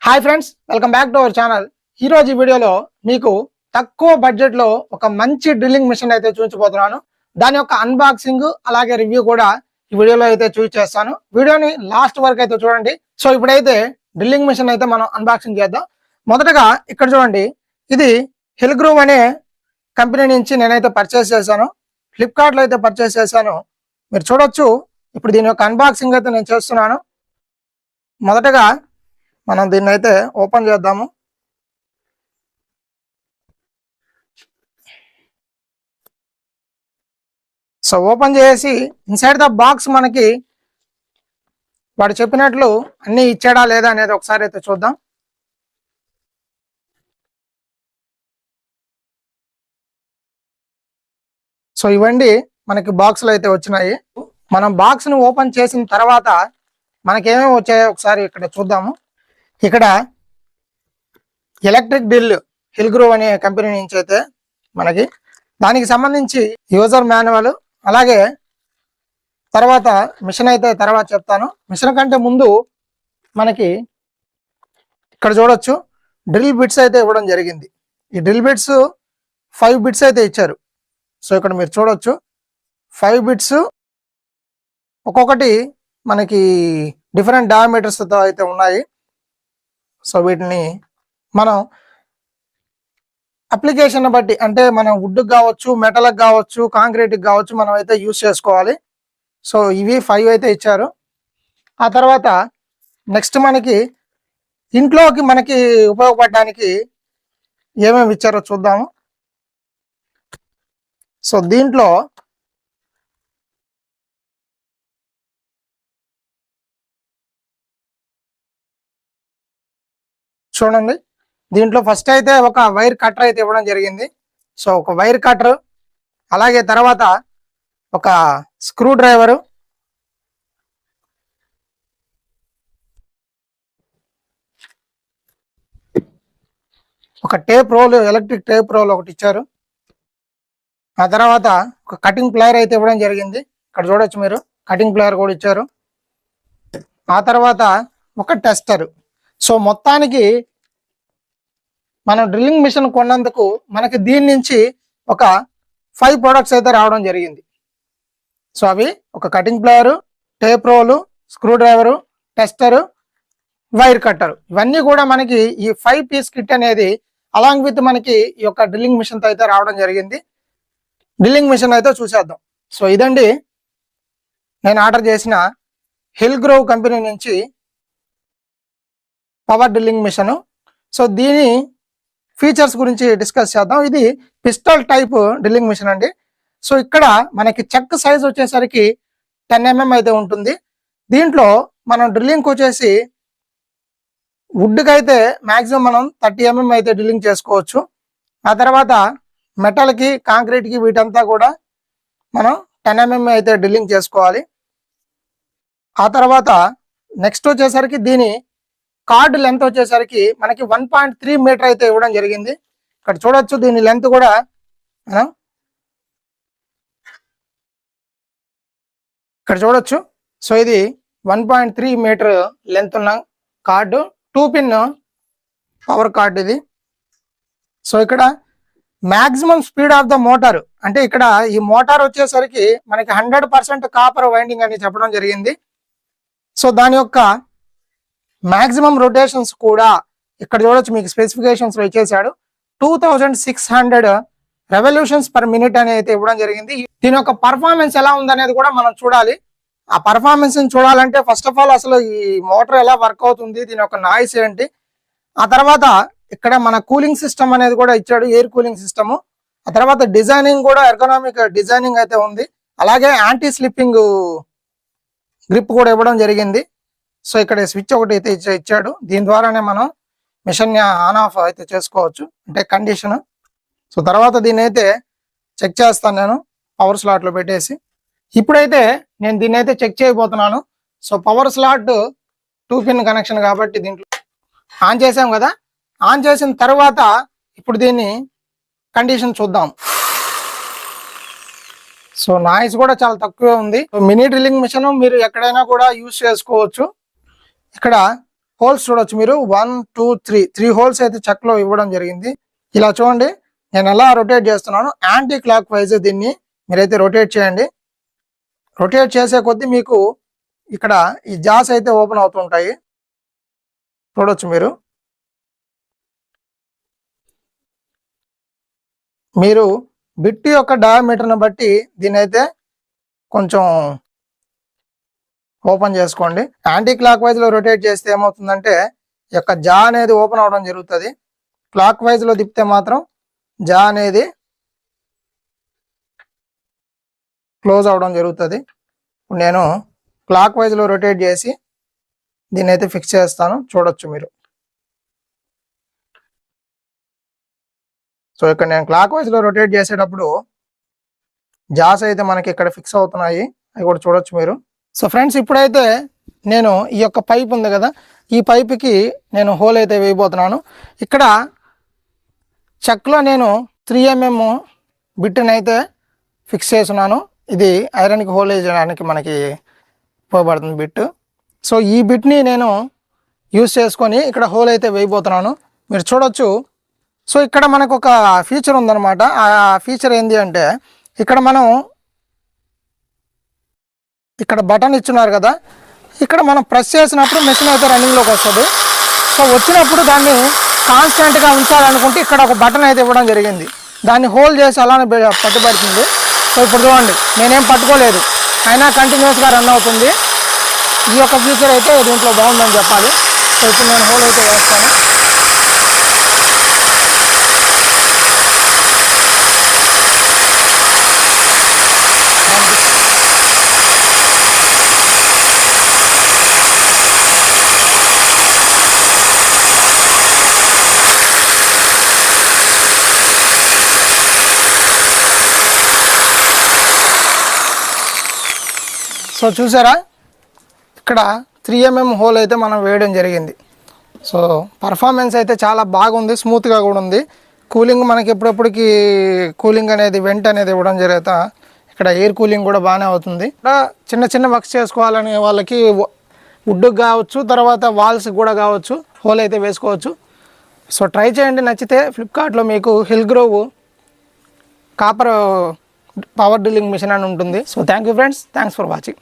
Hi friends, welcome back to our channel. ఈ రోజు ఈ వీడియోలో మీకు తక్కువ బడ్జెట్ లో ఒక మంచి డ్రిల్లింగ్ మిషన్ అయితే చూపించబోతున్నాను. దాని యొక్క అన్బాక్సింగ్ అలాగే రివ్యూ కూడా ఈ వీడియోలో అయితే చూపించేస్తాను. వీడియోని లాస్ట్ వరకు అయితే చూడండి. సో ఇప్పుడైతే డ్రిల్లింగ్ మిషన్ అయితే మనం అన్బాక్సింగ్ చేద్దాం. మొదటగా ఇక్కడ చూడండి, ఇది హిల్గ్రూవ్ అనే కంపెనీ నుంచి నేనైతే పర్చేస్ చేశాను. ఫ్లిప్కార్ట్ లో అయితే పర్చేస్ చేశాను. మీరు చూడొచ్చు. ఇప్పుడు దీని యొక్క అన్బాక్సింగ్ అయితే నేను చేస్తున్నాను. మొదటగా మనం దీన్ని అయితే ఓపెన్ చేద్దాము. సో ఓపెన్ చేసి ఇన్సైడ్ ద బాక్స్ మనకి వాడు చెప్పినట్లు అన్ని ఇచ్చాడా లేదా అనేది ఒకసారి అయితే చూద్దాం. సో ఇవన్నీ మనకి బాక్స్లో అయితే వచ్చినాయి. మనం బాక్స్ ని ఓపెన్ చేసిన తర్వాత మనకేమేమి వచ్చాయో ఒకసారి ఇక్కడ చూద్దాము. ఇక్కడ ఎలక్ట్రిక్ డ్రిల్ హిల్గ్రూవ్ అనే కంపెనీ నుంచి అయితే మనకి దానికి సంబంధించి యూజర్ మాన్యువల్, అలాగే తర్వాత మిషన్ అయితే తర్వాత చెప్తాను. మిషన్ కంటే ముందు మనకి ఇక్కడ చూడొచ్చు, డ్రిల్ బిట్స్ అయితే ఇవ్వడం జరిగింది. ఈ డ్రిల్ బిట్స్ 5 బిట్స్ అయితే ఇచ్చారు. సో ఇక్కడ మీరు చూడొచ్చు 5 బిట్స్, ఒక్కొక్కటి మనకి డిఫరెంట్ డయామీటర్స్ తో అయితే ఉన్నాయి. సో వీటిని మనం అప్లికేషన్ బట్టి, అంటే మనం వుడ్ కావచ్చు, మెటల్ కావచ్చు, కాంక్రీట్ కావచ్చు, మనం అయితే యూజ్ చేసుకోవాలి. సో ఇవి 5 అయితే ఇచ్చారు. ఆ తర్వాత నెక్స్ట్ మనకి ఇంట్లోకి మనకి ఉపయోగపడడానికి ఏమేమి ఇచ్చారో చూద్దాము. సో దీంట్లో చూడండి, దీంట్లో ఫస్ట్ అయితే ఒక వైర్ కట్టర్ అయితే ఇవ్వడం జరిగింది. సో ఒక వైర్ కట్టర్, అలాగే తర్వాత ఒక స్క్రూ డ్రైవరు, ఒక tape roll, electric tape roll ఒకటి ఇచ్చారు. ఆ తర్వాత ఒక కటింగ్ ప్లేయర్ అయితే ఇవ్వడం జరిగింది. ఇక్కడ చూడొచ్చు మీరు, కటింగ్ ప్లేయర్ కూడా ఇచ్చారు. ఆ తర్వాత ఒక టెస్టర్. సో మొత్తానికి మనం డ్రిల్లింగ్ మిషన్ కొన్నందుకు మనకి దీని నుంచి ఒక 5 ప్రొడక్ట్స్ అయితే రావడం జరిగింది. సో అవి ఒక cutting plier, tape roll, screwdriver, tester, wire cutter. ఇవన్నీ కూడా మనకి ఈ 5 పీస్ కిట్ అనేది అలాంగ్ విత్ మనకి ఈ యొక్క డ్రిల్లింగ్ మిషన్తో అయితే రావడం జరిగింది. డ్రిల్లింగ్ మిషన్ అయితే చూసేద్దాం. సో ఇదండి నేను ఆర్డర్ చేసిన హిల్గ్రూవ్ కంపెనీ నుంచి పవర్ డ్రిల్లింగ్ మిషన్. సో దీని ఫీచర్స్ గురించి డిస్కస్ చేద్దాం. ఇది పిస్టల్ టైప్ డ్రిల్లింగ్ మిషన్ అండి. సో ఇక్కడ మనకి చెక్ సైజ్ వచ్చేసరికి 10 mm అయితే ఉంటుంది. దీంట్లో మనం డ్రిల్లింగ్కి వచ్చేసి వుడ్కి అయితే మ్యాక్సిమం మనం 30 mm అయితే డ్రిల్లింగ్ చేసుకోవచ్చు. ఆ తర్వాత మెటల్కి, కాంక్రీట్కి వీటంతా కూడా మనం 10 mm అయితే డ్రిల్లింగ్ చేసుకోవాలి. ఆ తర్వాత నెక్స్ట్ వచ్చేసరికి దీని కార్డ్ లెంత్ వచ్చేసరికి మనకి 1.3 మీటర్ అయితే ఇవ్వడం జరిగింది. ఇక్కడ చూడొచ్చు, దీని లెంత్ కూడా మనం ఇక్కడ చూడొచ్చు. సో ఇది 1.3 మీటర్ లెంత్ ఉన్న కార్డు, 2 పిన్ పవర్ కార్డ్ ఇది. సో ఇక్కడ maximum speed of the motor, అంటే ఇక్కడ ఈ మోటార్ వచ్చేసరికి మనకి 100% కాపర్ వైండింగ్ అని చెప్పడం జరిగింది. సో దాని యొక్క మ్యాక్సిమం రొటేషన్స్ కూడా ఇక్కడ చూడొచ్చు, మీకు స్పెసిఫికేషన్స్ లో ఇచ్చేసాడు. 2600 రెవల్యూషన్స్ పర్ మినిట్ అని అయితే ఇవ్వడం జరిగింది. దీని యొక్క పర్ఫార్మెన్స్ ఎలా ఉందనేది కూడా మనం చూడాలి. ఆ పర్ఫార్మెన్స్ చూడాలంటే ఫస్ట్ ఆఫ్ ఆల్ అసలు ఈ మోటార్ ఎలా వర్క్ అవుతుంది, దీని యొక్క నాయిస్ ఏంటి, ఆ తర్వాత ఇక్కడ మన కూలింగ్ సిస్టమ్ అనేది కూడా ఇచ్చాడు, ఎయిర్ కూలింగ్ సిస్టమ్. ఆ తర్వాత డిజైనింగ్ కూడా ఎర్గనామిక్ డిజైనింగ్ అయితే ఉంది. అలాగే యాంటీ స్లిప్పింగ్ గ్రిప్ కూడా ఇవ్వడం జరిగింది. సో ఇక్కడ స్విచ్ ఒకటి అయితే ఇచ్చాడు. దీని ద్వారానే మనం మిషన్ ఆన్ ఆఫ్ అయితే చేసుకోవచ్చు, అంటే కండిషన్. సో తర్వాత దీన్ని అయితే చెక్ చేస్తాను నేను పవర్ స్లాట్ లో పెట్టేసి. ఇప్పుడైతే నేను దీన్ని అయితే చెక్ చేయబోతున్నాను. So power slot 2 pin connection కాబట్టి దీంట్లో ఆన్ చేసాం కదా. ఆన్ చేసిన తర్వాత ఇప్పుడు దీన్ని కండిషన్ చూద్దాం. సో నాయిస్ కూడా చాలా తక్కువే ఉంది. మినీ డ్రిల్లింగ్ మిషన్ మీరు ఎక్కడైనా కూడా యూజ్ చేసుకోవచ్చు. ఇక్కడ హోల్స్ చూడొచ్చు మీరు 1 2 3 హోల్స్ అయితే చెక్కలో ఇవ్వడం జరిగింది. ఇలా చూడండి నేను ఎలా రొటేట్ చేస్తున్నాను. యాంటీ క్లాక్ వైజ్ దీన్ని మీరైతే రొటేట్ చేయండి. రొటేట్ చేసే కొద్దీ మీకు ఇక్కడ ఈ జాస్ అయితే ఓపెన్ అవుతుంటాయి చూడొచ్చు మీరు. మీరు బిట్ యొక్క డయామీటర్ని బట్టి దీని అయితే కొంచెం ఓపెన్ చేసుకోండి. యాంటీ క్లాక్ వైజ్ లో రొటేట్ చేస్తే ఏమవుతుందంటే ఈ యొక్క జా అనేది ఓపెన్ అవడం జరుగుతుంది. క్లాక్ వైజ్ లో తిప్పితే మాత్రం జా అనేది క్లోజ్ అవడం జరుగుతుంది. నేను క్లాక్ వైజ్ లో రొటేట్ చేసి దీన్ని అయితే ఫిక్స్ చేస్తాను చూడొచ్చు మీరు. సో ఇక్కడ నేను క్లాక్ వైజ్ లో రొటేట్ చేసేటప్పుడు జాస్ అయితే మనకి ఇక్కడ ఫిక్స్ అవుతున్నాయి, అవి కూడా చూడొచ్చు మీరు. సో ఫ్రెండ్స్ ఇప్పుడైతే నేను ఈ యొక్క పైప్ ఉంది కదా, ఈ పైప్కి నేను హోల్ అయితే వేయబోతున్నాను. ఇక్కడ చెక్లో నేను 3mm బిట్ని అయితే ఫిక్స్ చేస్తున్నాను. ఇది ఐరన్కి హోల్ వేయడానికి మనకి ఉపయోగపడుతుంది బిట్. సో ఈ బిట్ని నేను యూస్ చేసుకొని ఇక్కడ హోల్ అయితే వేయబోతున్నాను, మీరు చూడొచ్చు. సో ఇక్కడ మనకు ఒక ఫీచర్ ఉందన్నమాట. ఆ ఫీచర్ ఏంటి అంటే ఇక్కడ మనం ఇక్కడ బటన్ ఇచ్చున్నారు కదా, ఇక్కడ మనం ప్రెస్ చేసినప్పుడు మెషిన్ అయితే రన్నింగ్లోకి వస్తుంది. సో వచ్చినప్పుడు దాన్ని కాన్స్టెంట్గా ఉంచాలనుకుంటే ఇక్కడ ఒక బటన్ అయితే ఇవ్వడం జరిగింది, దాన్ని హోల్డ్ చేసి అలానే పట్టుబడుతుంది. సో ఇప్పుడు చూడండి నేనేం పట్టుకోలేదు, అయినా కంటిన్యూస్గా రన్ అవుతుంది. ఈ యొక్క ఫీచర్ అయితే దీంట్లో బాగుందని చెప్పాలి. సో ఇప్పుడు నేను హోల్ అయితే వేస్తాను. సో చూసారా ఇక్కడ 3mm హోల్ అయితే మనం వేయడం జరిగింది. సో పర్ఫార్మెన్స్ అయితే చాలా బాగుంది, స్మూత్గా కూడా ఉంది. కూలింగ్ మనకి ఎప్పుడెప్పటికి కూలింగ్ అనేది వెంట్ అనేది ఇవ్వడం జరుగుతా, ఇక్కడ ఎయిర్ కూలింగ్ కూడా బాగానే అవుతుంది. ఇక్కడ చిన్న చిన్న వర్క్స్ చేసుకోవాలనే వాళ్ళకి వుడ్కి కావచ్చు, తర్వాత వాల్స్కి కూడా కావచ్చు, హోల్ అయితే వేసుకోవచ్చు. సో ట్రై చేయండి, నచ్చితే ఫ్లిప్కార్ట్లో మీకు hill grove copper power drilling machine అని ఉంటుంది. So thank you friends, thanks for watching.